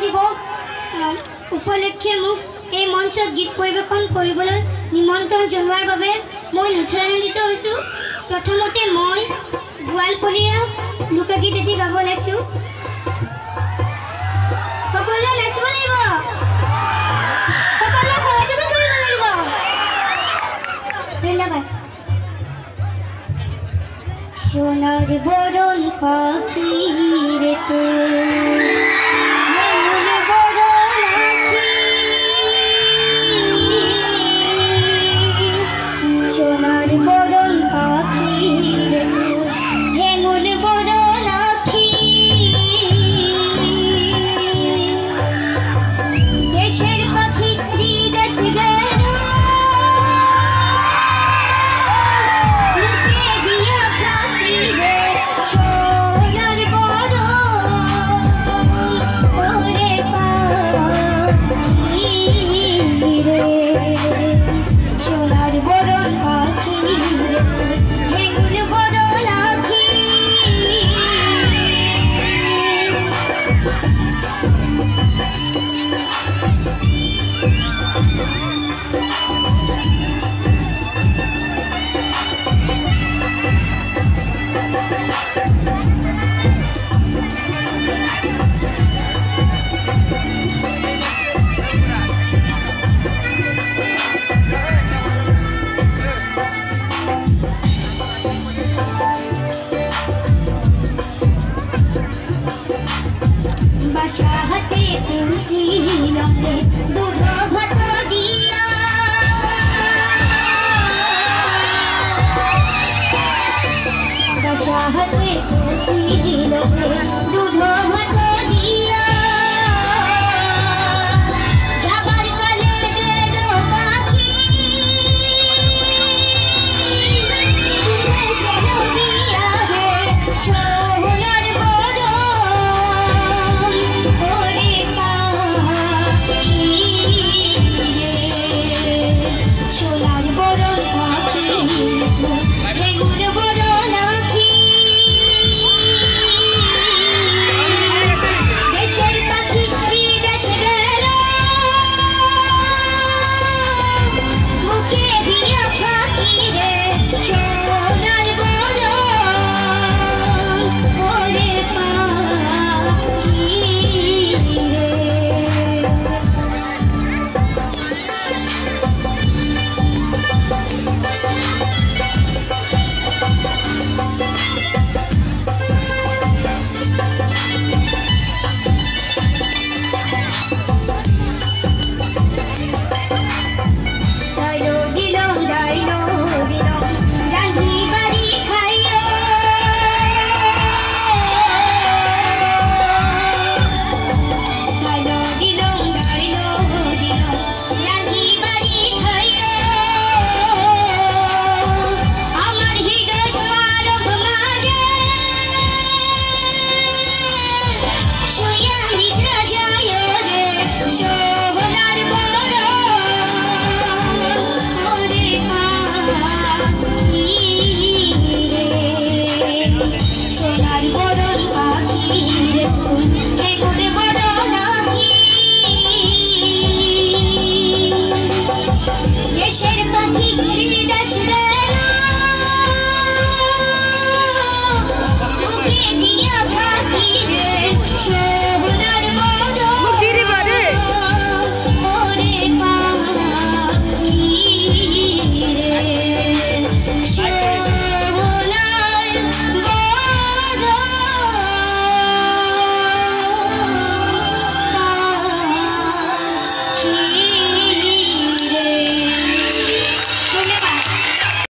দিৱস উপলক্ষে মোক এই মঞ্চত গীত পৰিৱেশন কৰিবলৈ নিমন্ত্ৰণ জনোৱাৰ বাবে মই নথৈ আনন্দিত হৈছোঁ। প্ৰথমতে মই গোৱালপৰীয়া লোকগীত এটি গাব ওলাইছোঁ। সকলোৱে নাচিব লাগিব, সকলোৱে সহযোগ কৰিব লাগিব। ধন্যবাদ। সোনার বরণ পাখি রে তোর সোনার বরণ পাখি রে তোর হেমুল বরণ আখি দেশের পাখি বিদেশ গেল বাসাহাতে তুলসী রঙে দুধ ভাত দিয়া বাসাহাতে